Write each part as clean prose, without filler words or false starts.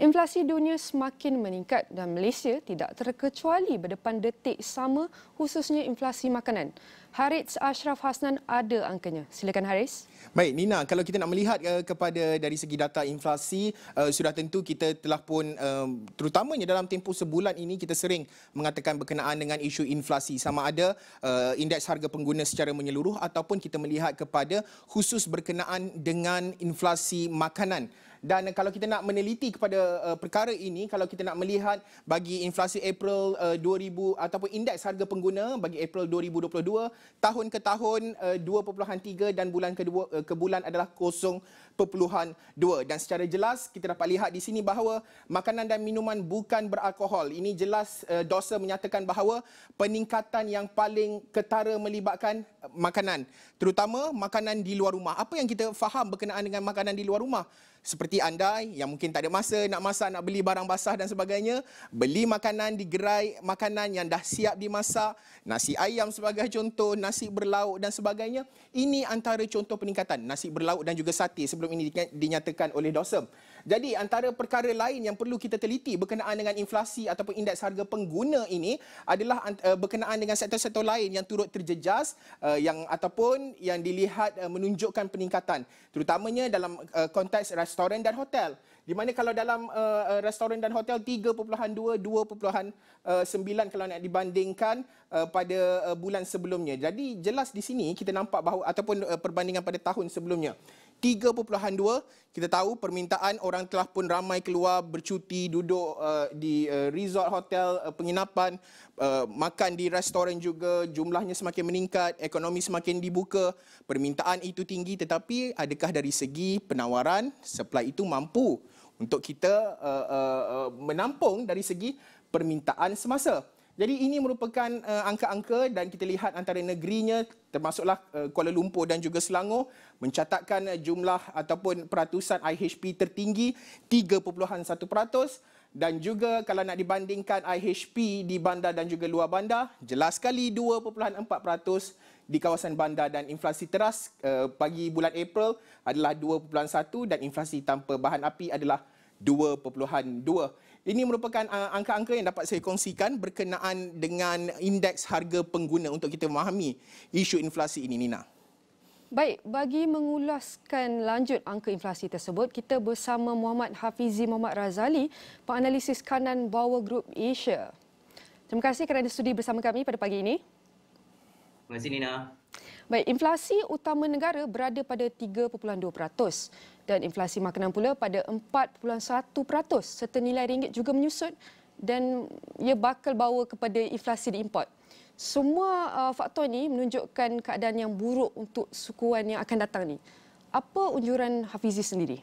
Inflasi dunia semakin meningkat dan Malaysia tidak terkecuali berdepan detik sama khususnya inflasi makanan. Haris Ashraf Hasnan ada angkanya. Silakan Haris. Baik Nina, kalau kita nak melihat kepada dari segi data inflasi, sudah tentu kita telah pun terutamanya dalam tempoh sebulan ini kita sering mengatakan berkenaan dengan isu inflasi, sama ada indeks harga pengguna secara menyeluruh ataupun kita melihat kepada khusus berkenaan dengan inflasi makanan. Dan kalau kita nak meneliti kepada perkara ini, kalau kita nak melihat bagi inflasi April 2000 ataupun indeks harga pengguna bagi April 2022, tahun ke tahun 2.3 dan bulan ke bulan adalah 0.2. Dan secara jelas kita dapat lihat di sini bahawa makanan dan minuman bukan beralkohol. Ini jelas dosa menyatakan bahawa peningkatan yang paling ketara melibatkan makanan, terutama makanan di luar rumah. Apa yang kita faham berkenaan dengan makanan di luar rumah? Seperti anda yang mungkin tak ada masa nak masak, nak beli barang basah dan sebagainya, beli makanan di gerai makanan yang dah siap dimasak, nasi ayam sebagai contoh, nasi berlauk dan sebagainya. Ini antara contoh peningkatan, nasi berlauk dan juga sate sebelum ini dinyatakan oleh DOSM. Jadi antara perkara lain yang perlu kita teliti berkenaan dengan inflasi ataupun indeks harga pengguna ini adalah berkenaan dengan sektor-sektor lain yang turut terjejas ataupun yang dilihat menunjukkan peningkatan, terutamanya dalam konteks restoran dan hotel. Di mana kalau dalam restoran dan hotel 3.2, 2.9 kalau nak dibandingkan pada bulan sebelumnya. Jadi jelas di sini kita nampak bahawa ataupun perbandingan pada tahun sebelumnya 3.2, kita tahu permintaan orang telah pun ramai keluar bercuti, duduk di resort hotel, penginapan, makan di restoran juga, jumlahnya semakin meningkat, ekonomi semakin dibuka, permintaan itu tinggi, tetapi adakah dari segi penawaran, supply itu mampu untuk kita menampung dari segi permintaan semasa. Jadi ini merupakan angka-angka dan kita lihat antara negerinya termasuklah Kuala Lumpur dan juga Selangor mencatatkan jumlah ataupun peratusan IHP tertinggi 3.1%, dan juga kalau nak dibandingkan IHP di bandar dan juga luar bandar, jelas sekali 2.4% di kawasan bandar, dan inflasi teras pagi bulan April adalah 2.1 dan inflasi tanpa bahan api adalah 2.2. Ini merupakan angka-angka yang dapat saya kongsikan berkenaan dengan indeks harga pengguna untuk kita memahami isu inflasi ini, Nina. Baik, bagi mengulaskan lanjut angka inflasi tersebut, kita bersama Muhammad Hafizi Muhammad Razali, penganalisis kanan Bauer Group Asia. Terima kasih kerana studi bersama kami pada pagi ini. Terima kasih, Nina. Baik, inflasi utama negara berada pada 3.2% dan inflasi makanan pula pada 4.1%, serta nilai ringgit juga menyusut dan ia bakal bawa kepada inflasi diimport. Semua faktor ini menunjukkan keadaan yang buruk untuk sukuan yang akan datang ni. Apa unjuran Hafizi sendiri?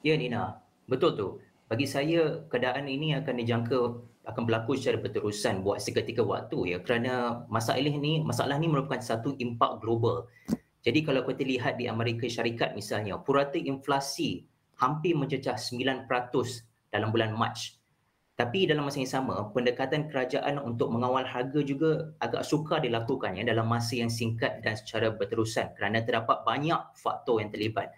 Ya, Nina, betul tu. Bagi saya, keadaan ini akan dijangka akan berlaku secara berterusan buat seketika waktu, ya, kerana masalah ini merupakan satu impak global. Jadi kalau kita lihat di Amerika Syarikat misalnya, purata inflasi hampir mencecah 9% dalam bulan Mac. Tapi dalam masa yang sama, pendekatan kerajaan untuk mengawal harga juga agak sukar dilakukan, ya, dalam masa yang singkat dan secara berterusan kerana terdapat banyak faktor yang terlibat.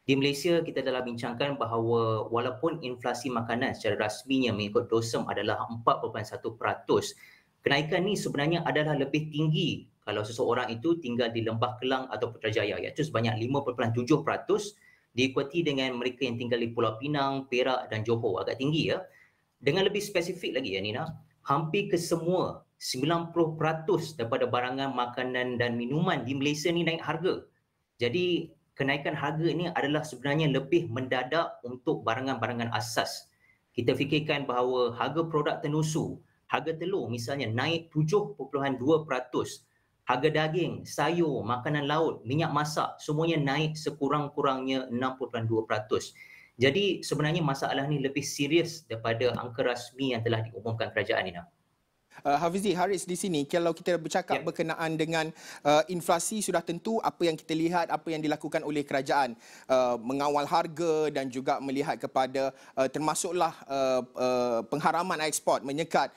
Di Malaysia, kita telah bincangkan bahawa walaupun inflasi makanan secara rasminya mengikut DOSM adalah 4.1%, kenaikan ini sebenarnya adalah lebih tinggi kalau seseorang itu tinggal di Lembah Kelang atau Putrajaya, iaitu sebanyak 5.7%, diikuti dengan mereka yang tinggal di Pulau Pinang, Perak dan Johor, agak tinggi, ya. Dengan lebih spesifik lagi, ya Nina, hampir kesemua 90% daripada barangan makanan dan minuman di Malaysia ni naik harga. Jadi kenaikan harga ini adalah sebenarnya lebih mendadak untuk barangan-barangan asas. Kita fikirkan bahawa harga produk tenusu, harga telur misalnya naik 7.2%, harga daging, sayur, makanan laut, minyak masak, semuanya naik sekurang-kurangnya 6.2%. Jadi sebenarnya masalah ini lebih serius daripada angka rasmi yang telah diumumkan kerajaan, Nina. Hafizi, Haris di sini, kalau kita bercakap berkenaan dengan inflasi, sudah tentu apa yang kita lihat, apa yang dilakukan oleh kerajaan, mengawal harga dan juga melihat kepada termasuklah pengharaman ekspor menyekat,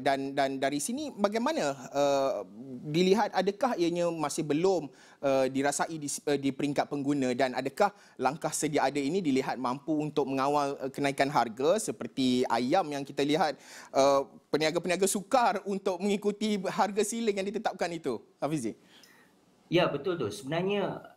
dan dari sini bagaimana dilihat, adakah ianya masih belum dirasai di peringkat pengguna, dan adakah langkah sedia ada ini dilihat mampu untuk mengawal kenaikan harga seperti ayam yang kita lihat peniaga-peniaga sukar untuk mengikuti harga siling yang ditetapkan itu, Hafizi? Ya, betul tu. Sebenarnya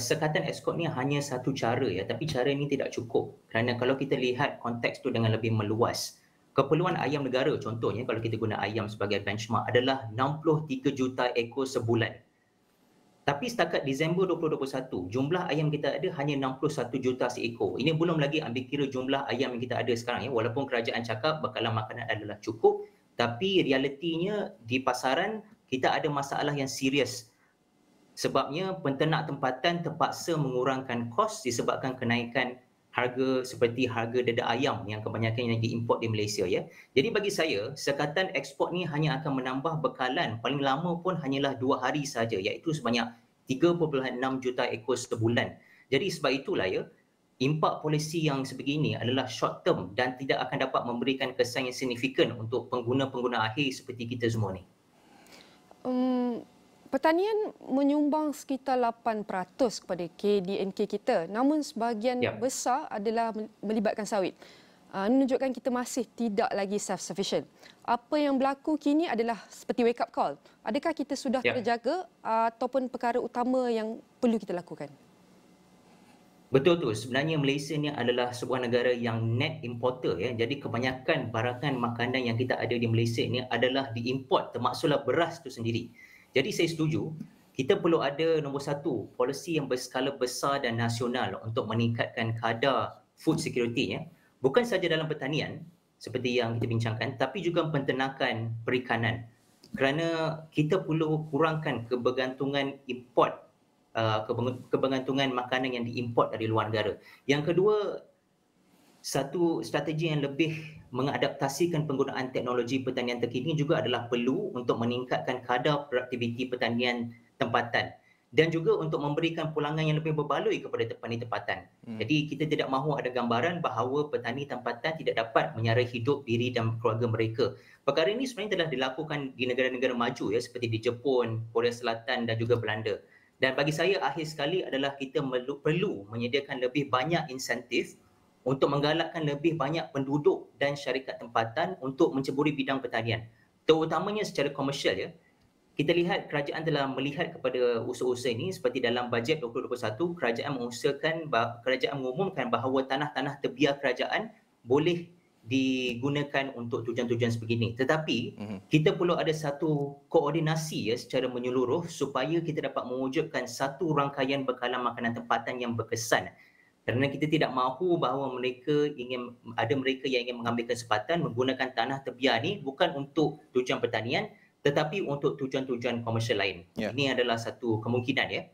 sekatan ekspor ni hanya satu cara ya, tapi cara ini tidak cukup. Kerana kalau kita lihat konteks tu dengan lebih meluas, keperluan ayam negara contohnya kalau kita guna ayam sebagai benchmark adalah 63 juta ekor sebulan. Tapi setakat Disember 2021, jumlah ayam kita ada hanya 61 juta seekor. Ini belum lagi ambil kira jumlah ayam yang kita ada sekarang ya. Walaupun kerajaan cakap bekalan makanan adalah cukup, tapi realitinya di pasaran kita ada masalah yang serius. Sebabnya penternak tempatan terpaksa mengurangkan kos disebabkan kenaikan harga seperti harga dada ayam yang kebanyakan yang diimport di Malaysia ya. Jadi bagi saya, sekatan ekspor ni hanya akan menambah bekalan paling lama pun hanyalah 2 hari saja, iaitu sebanyak 3.6 juta ekor sebulan. Jadi sebab itulah ya, impak polisi yang sebegini adalah short term dan tidak akan dapat memberikan kesan yang signifikan untuk pengguna-pengguna akhir seperti kita semua ni. Pertanian menyumbang sekitar 8% kepada KDNK kita, namun sebahagian besar adalah melibatkan sawit. Menunjukkan kita masih tidak lagi self-sufficient. Apa yang berlaku kini adalah seperti wake up call. Adakah kita sudah terjaga ataupun perkara utama yang perlu kita lakukan? Betul tu. Sebenarnya Malaysia ni adalah sebuah negara yang net importer ya. Jadi kebanyakan barangan makanan yang kita ada di Malaysia ni adalah diimport, termasuklah beras tu sendiri. Jadi saya setuju, kita perlu ada nombor satu, polisi yang berskala besar dan nasional untuk meningkatkan kadar food security ya. Bukan saja dalam pertanian seperti yang kita bincangkan, tapi juga penternakan perikanan. Kerana kita perlu kurangkan kebergantungan import, kebergantungan makanan yang diimport dari luar negara. Yang kedua, satu strategi yang lebih mengadaptasikan penggunaan teknologi pertanian terkini juga adalah perlu untuk meningkatkan kadar produktiviti pertanian tempatan dan juga untuk memberikan pulangan yang lebih berbaloi kepada petani tempatan. Jadi kita tidak mahu ada gambaran bahawa petani tempatan tidak dapat menyara hidup diri dan keluarga mereka. Perkara ini sebenarnya telah dilakukan di negara-negara maju ya, seperti di Jepun, Korea Selatan dan juga Belanda. Dan bagi saya akhir sekali adalah kita perlu menyediakan lebih banyak insentif untuk menggalakkan lebih banyak penduduk dan syarikat tempatan untuk menceburi bidang pertanian. Terutamanya secara komersial ya. Kita lihat kerajaan telah melihat kepada usaha-usaha ini seperti dalam bajet 2021, kerajaan mengumumkan bahawa tanah-tanah tebiar kerajaan boleh digunakan untuk tujuan-tujuan sebegini. Tetapi kita perlu ada satu koordinasi ya secara menyeluruh supaya kita dapat mewujudkan satu rangkaian bekalan makanan tempatan yang berkesan. Kerana kita tidak mahu bahawa mereka yang ingin mengambil kesempatan menggunakan tanah tebiar ni bukan untuk tujuan pertanian tetapi untuk tujuan-tujuan komersial lain. Ini adalah satu kemungkinan ya.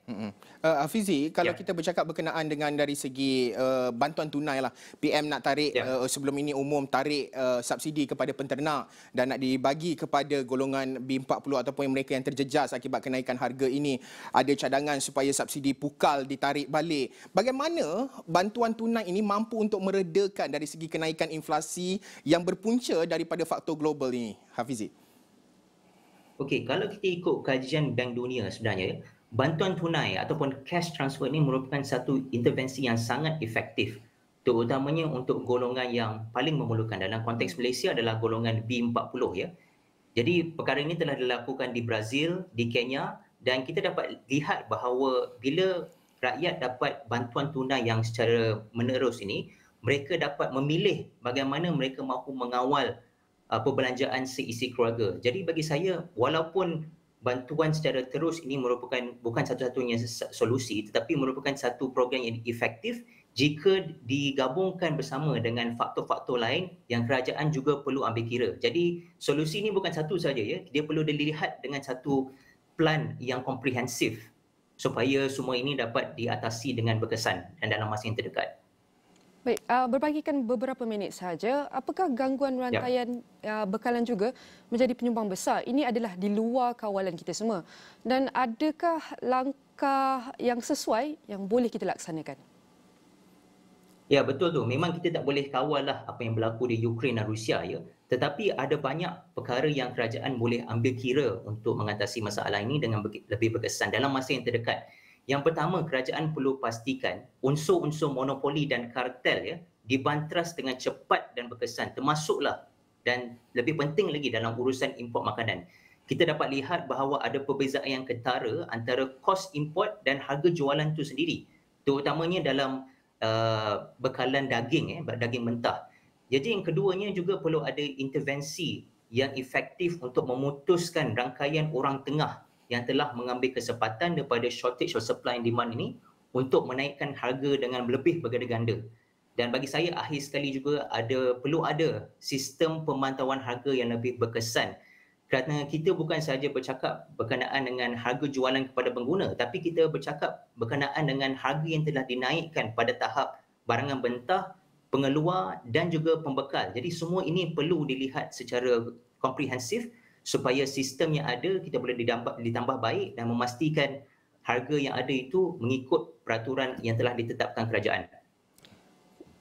Hafizi, kalau kita bercakap berkenaan dengan dari segi bantuan tunai lah, PM nak tarik sebelum ini umum tarik subsidi kepada penternak dan nak dibagi kepada golongan B40 ataupun mereka yang terjejas akibat kenaikan harga ini. Ada cadangan supaya subsidi pukal ditarik balik. Bagaimana bantuan tunai ini mampu untuk meredakan dari segi kenaikan inflasi yang berpunca daripada faktor global ini, Hafizi? Okey, kalau kita ikut kajian Bank Dunia sebenarnya, bantuan tunai ataupun cash transfer ini merupakan satu intervensi yang sangat efektif, terutamanya untuk golongan yang paling memerlukan. Dalam konteks Malaysia adalah golongan B40 ya. Jadi perkara ini telah dilakukan di Brazil, di Kenya dan kita dapat lihat bahawa bila rakyat dapat bantuan tunai yang secara menerus ini, mereka dapat memilih bagaimana mereka mahu mengawal perbelanjaan seisi keluarga. Jadi bagi saya, walaupun bantuan secara terus ini merupakan bukan satu-satunya solusi tetapi merupakan satu program yang efektif jika digabungkan bersama dengan faktor-faktor lain yang kerajaan juga perlu ambil kira. Jadi solusi ini bukan satu saja ya, dia perlu dilihat dengan satu plan yang komprehensif supaya semua ini dapat diatasi dengan berkesan dan dalam masa yang terdekat. Baik, berbagikan beberapa minit sahaja, apakah gangguan rantaian bekalan juga menjadi penyumbang besar? Ini adalah di luar kawalan kita semua. Dan adakah langkah yang sesuai yang boleh kita laksanakan? Ya, betul tu. Memang kita tak boleh kawal lah apa yang berlaku di Ukraine dan Rusia ya. Tetapi ada banyak perkara yang kerajaan boleh ambil kira untuk mengatasi masalah ini dengan lebih berkesan dalam masa yang terdekat. Yang pertama, kerajaan perlu pastikan unsur-unsur monopoli dan kartel ya dibantras dengan cepat dan berkesan, termasuklah dan lebih penting lagi dalam urusan import makanan. Kita dapat lihat bahawa ada perbezaan yang ketara antara kos import dan harga jualan itu sendiri, terutamanya dalam bekalan daging, daging mentah. Jadi yang keduanya juga perlu ada intervensi yang efektif untuk memutuskan rangkaian orang tengah yang telah mengambil kesempatan daripada shortage of supply and demand ini untuk menaikkan harga dengan lebih berganda-ganda. Dan bagi saya akhir sekali juga perlu ada sistem pemantauan harga yang lebih berkesan, kerana kita bukan sahaja bercakap berkenaan dengan harga jualan kepada pengguna, tapi kita bercakap berkenaan dengan harga yang telah dinaikkan pada tahap barangan mentah, pengeluar dan juga pembekal. Jadi semua ini perlu dilihat secara komprehensif supaya sistem yang ada kita boleh ditambah baik dan memastikan harga yang ada itu mengikut peraturan yang telah ditetapkan kerajaan.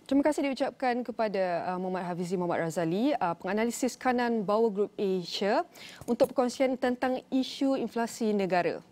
Terima kasih diucapkan kepada Muhammad Hafizi Muhammad Razali, penganalisis kanan Bauer Group Asia untuk perkongsian tentang isu inflasi negara.